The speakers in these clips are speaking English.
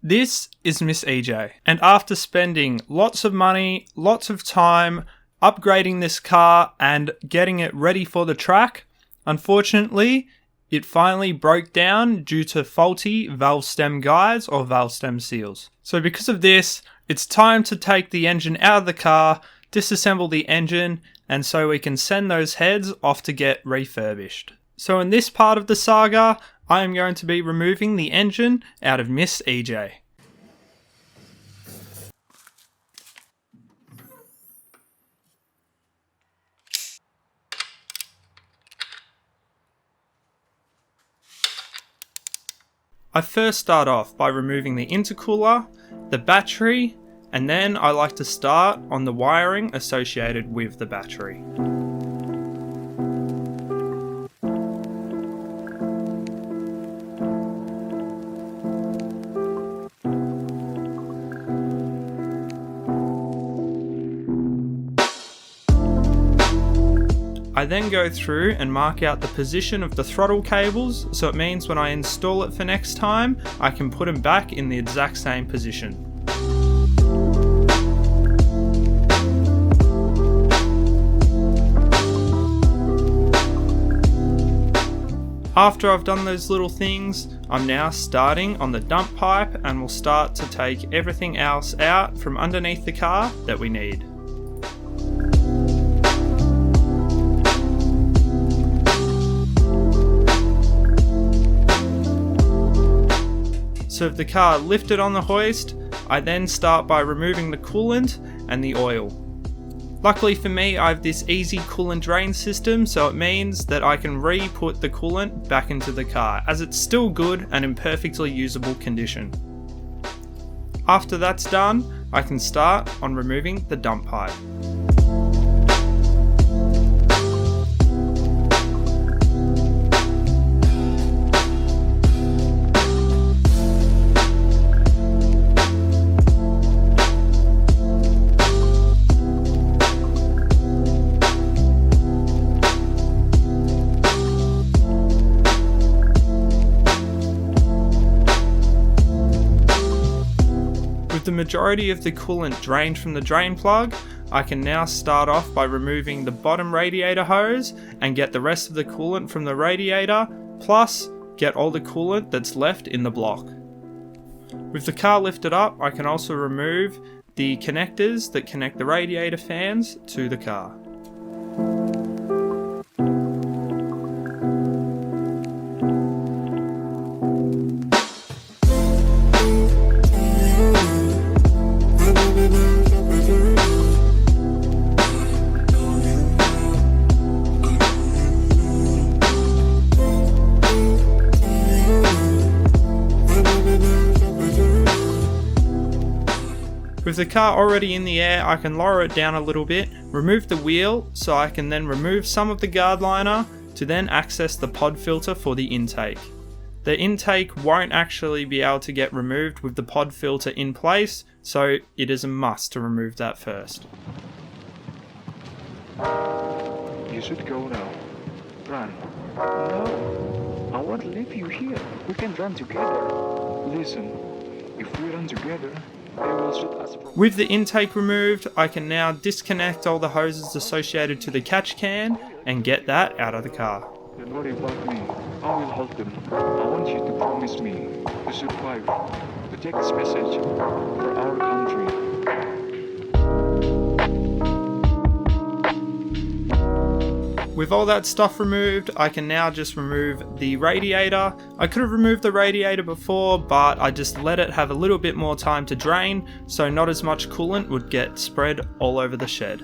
This is MISSEJ, and after spending lots of money, lots of time upgrading this car and getting it ready for the track, unfortunately, it finally broke down due to faulty valve stem guides or valve stem seals. So because of this, it's time to take the engine out of the car, disassemble the engine, and so we can send those heads off to get refurbished. So in this part of the saga, I am going to be removing the engine out of MISSEJ. I first start off by removing the intercooler, the battery, and then I like to start on the wiring associated with the battery. I then go through and mark out the position of the throttle cables, so it means when I install it for next time, I can put them back in the exact same position. After I've done those little things, I'm now starting on the dump pipe and we'll start to take everything else out from underneath the car that we need. So if the car lifted on the hoist, I then start by removing the coolant and the oil. Luckily for me, I have this easy coolant drain system, so it means that I can re-put the coolant back into the car, as it's still good and in perfectly usable condition. After that's done, I can start on removing the dump pipe. The majority of the coolant drained from the drain plug, I can now start off by removing the bottom radiator hose and get the rest of the coolant from the radiator, plus get all the coolant that's left in the block. With the car lifted up, I can also remove the connectors that connect the radiator fans to the car. With the car already in the air, I can lower it down a little bit, remove the wheel so I can then remove some of the guard liner to then access the pod filter for the intake. The intake won't actually be able to get removed with the pod filter in place, so it is a must to remove that first. You should go now. Run. No, I won't leave you here. We can run together. Listen, if we run together, with the intake removed, I can now disconnect all the hoses associated to the catch can and get that out of the car. Don't worry about me. I will help them. I want you to promise me to survive, to take this message for our country. With all that stuff removed, I can now just remove the radiator. I could have removed the radiator before, but I just let it have a little bit more time to drain, so not as much coolant would get spread all over the shed.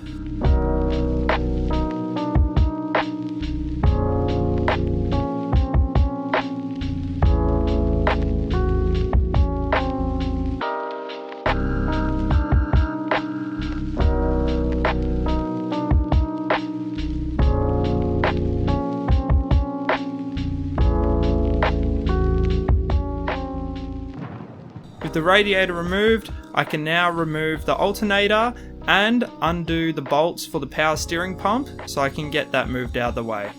With the radiator removed, I can now remove the alternator and undo the bolts for the power steering pump so I can get that moved out of the way.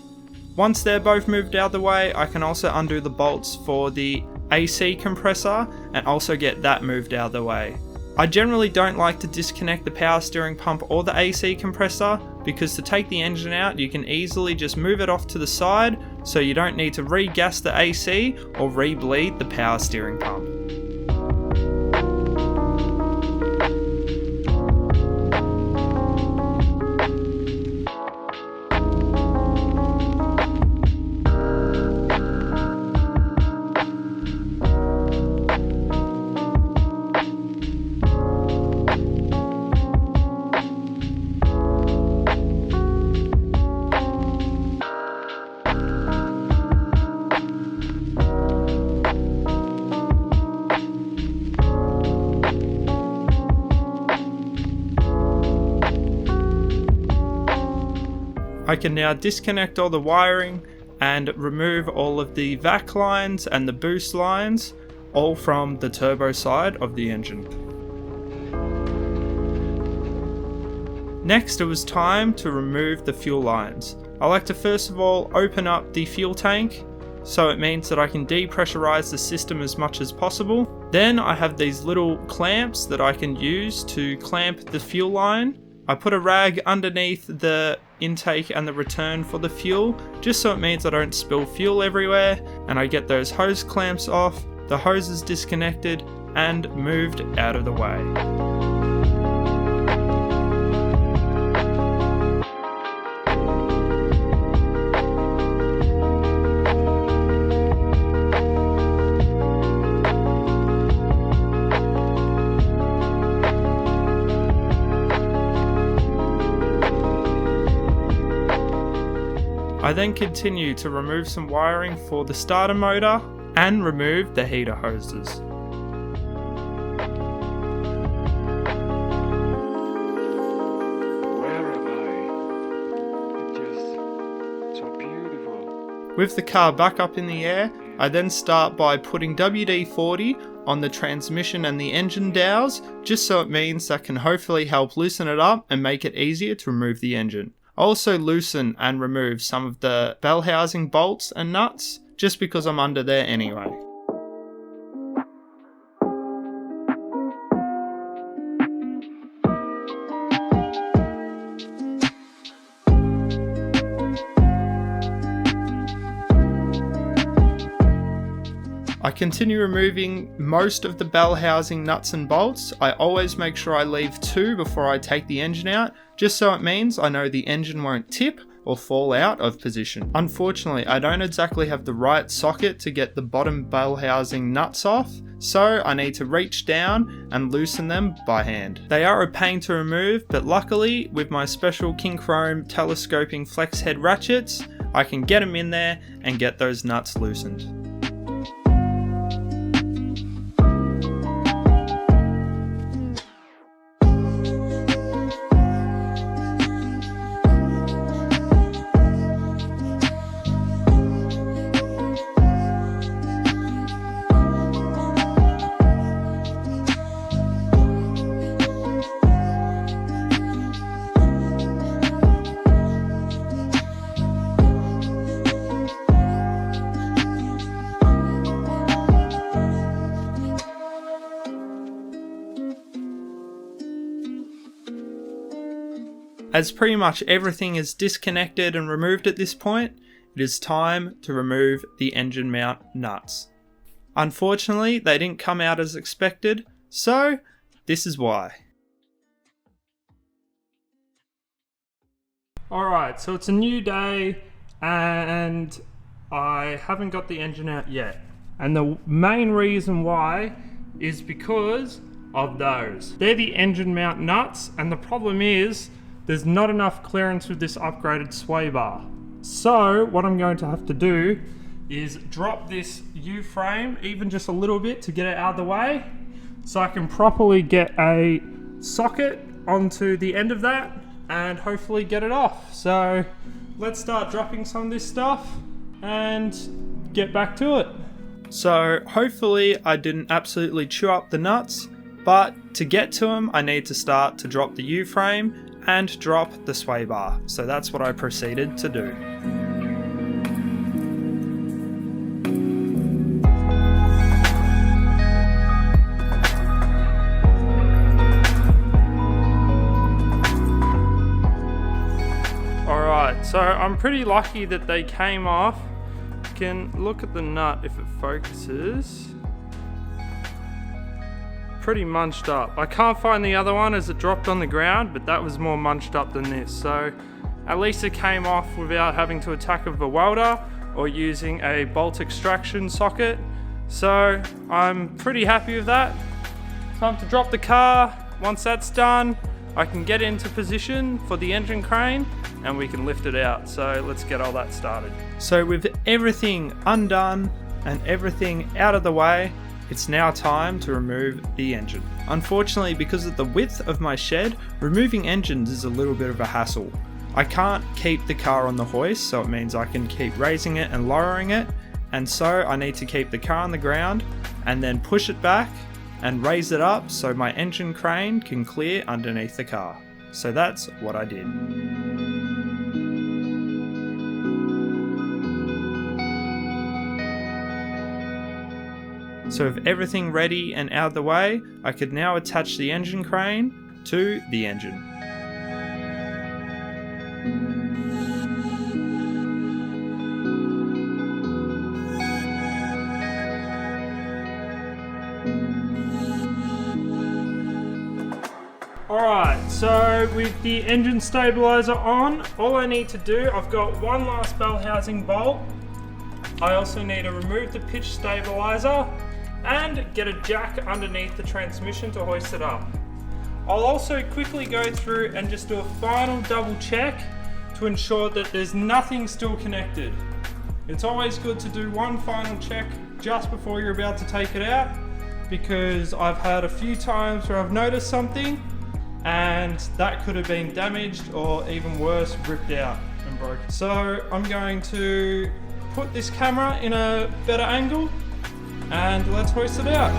Once they're both moved out of the way, I can also undo the bolts for the AC compressor and also get that moved out of the way. I generally don't like to disconnect the power steering pump or the AC compressor because to take the engine out you can easily just move it off to the side so you don't need to re-gas the AC or re-bleed the power steering pump. I can now disconnect all the wiring and remove all of the vac lines and the boost lines, all from the turbo side of the engine. Next, it was time to remove the fuel lines. I like to first of all open up the fuel tank, so it means that I can depressurize the system as much as possible. Then I have these little clamps that I can use to clamp the fuel line. I put a rag underneath the intake and the return for the fuel, just so it means I don't spill fuel everywhere, and I get those hose clamps off, the hose is disconnected and moved out of the way. I then continue to remove some wiring for the starter motor and remove the heater hoses. Where am I? It's just so beautiful. With the car back up in the air, I then start by putting WD-40 on the transmission and the engine dowels, just so it means that can hopefully help loosen it up and make it easier to remove the engine. I also loosen and remove some of the bell housing bolts and nuts, just because I'm under there anyway. I continue removing most of the bell housing nuts and bolts. I always make sure I leave 2 before I take the engine out, just so it means I know the engine won't tip or fall out of position. Unfortunately, I don't exactly have the right socket to get the bottom bell housing nuts off, so I need to reach down and loosen them by hand. They are a pain to remove, but luckily with my special King Chrome telescoping flex head ratchets, I can get them in there and get those nuts loosened. As pretty much everything is disconnected and removed at this point, it is time to remove the engine mount nuts. Unfortunately, they didn't come out as expected, so this is why. Alright, so it's a new day and I haven't got the engine out yet. And the main reason why is because of those. They're the engine mount nuts, and the problem is there's not enough clearance with this upgraded sway bar. So what I'm going to have to do is drop this U-frame even just a little bit to get it out of the way, so I can properly get a socket onto the end of that and hopefully get it off. So let's start dropping some of this stuff and get back to it. So hopefully I didn't absolutely chew up the nuts, but to get to them I need to start to drop the U-frame and drop the sway bar. So that's what I proceeded to do. So I'm pretty lucky that they came off. You can look at the nut if it focuses. Pretty munched up. I can't find the other one as it dropped on the ground, but that was more munched up than this. So at least it came off without having to attack with a welder or using a bolt extraction socket. So I'm pretty happy with that. Time to drop the car. Once that's done, I can get into position for the engine crane and we can lift it out. So let's get all that started. So with everything undone and everything out of the way, it's now time to remove the engine. Unfortunately, because of the width of my shed, removing engines is a little bit of a hassle. I can't keep the car on the hoist, so it means I can keep raising it and lowering it, and so I need to keep the car on the ground and then push it back and raise it up so my engine crane can clear underneath the car. So that's what I did. So with everything ready and out of the way, I could now attach the engine crane to the engine. Alright, so with the engine stabilizer on, all I need to do, I've got one last bell housing bolt. I also need to remove the pitch stabilizer and get a jack underneath the transmission to hoist it up. I'll also quickly go through and just do a final double check to ensure that there's nothing still connected. It's always good to do one final check just before you're about to take it out, because I've had a few times where I've noticed something and that could have been damaged or even worse, ripped out and broken. So I'm going to put this camera in a better angle and let's hoist it out.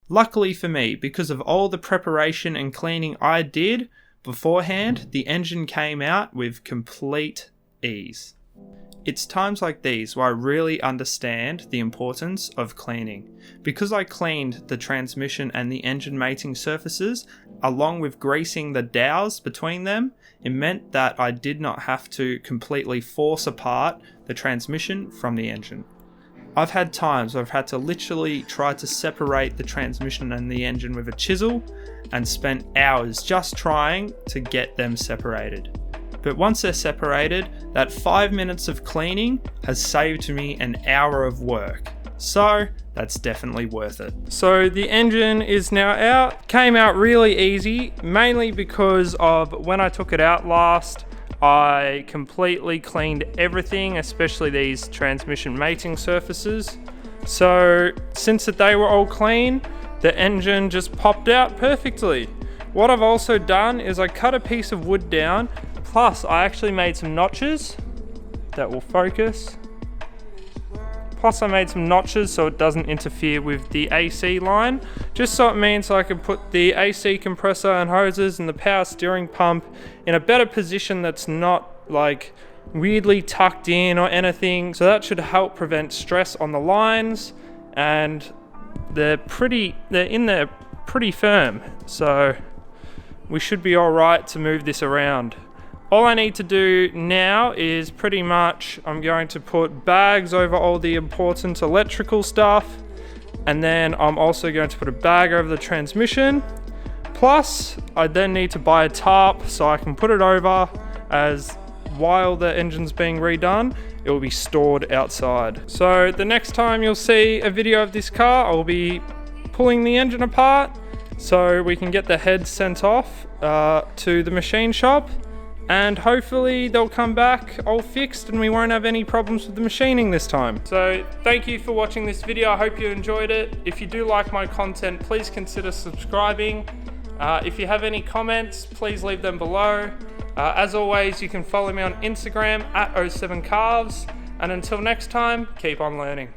Luckily for me, because of all the preparation and cleaning I did beforehand, the engine came out with complete ease. It's times like these where I really understand the importance of cleaning. Because I cleaned the transmission and the engine mating surfaces, along with greasing the dowels between them, it meant that I did not have to completely force apart the transmission from the engine. I've had times where I've had to literally try to separate the transmission and the engine with a chisel and spent hours just trying to get them separated. But once they're separated, that 5 minutes of cleaning has saved me an hour of work. So that's definitely worth it. So the engine is now out. Came out really easy, mainly because of when I took it out last, I completely cleaned everything, especially these transmission mating surfaces. So since that they were all clean, the engine just popped out perfectly. What I've also done is I cut a piece of wood down, plus I actually made some notches that will focus. Plus I made some notches so it doesn't interfere with the AC line, just so it means I can put the AC compressor and hoses and the power steering pump in a better position that's not like weirdly tucked in or anything. So that should help prevent stress on the lines, and they're in there pretty firm. So we should be all right to move this around. All I need to do now is pretty much, I'm going to put bags over all the important electrical stuff, and then I'm also going to put a bag over the transmission. Plus, I then need to buy a tarp so I can put it over, as while the engine's being redone, it will be stored outside. So the next time you'll see a video of this car, I'll be pulling the engine apart, so we can get the head sent off to the machine shop, and hopefully they'll come back all fixed and we won't have any problems with the machining this time. So thank you for watching this video. I hope you enjoyed it. If you do like my content, please consider subscribing. If you have any comments, please leave them below. As always, you can follow me on Instagram at 07carves. And until next time, keep on learning.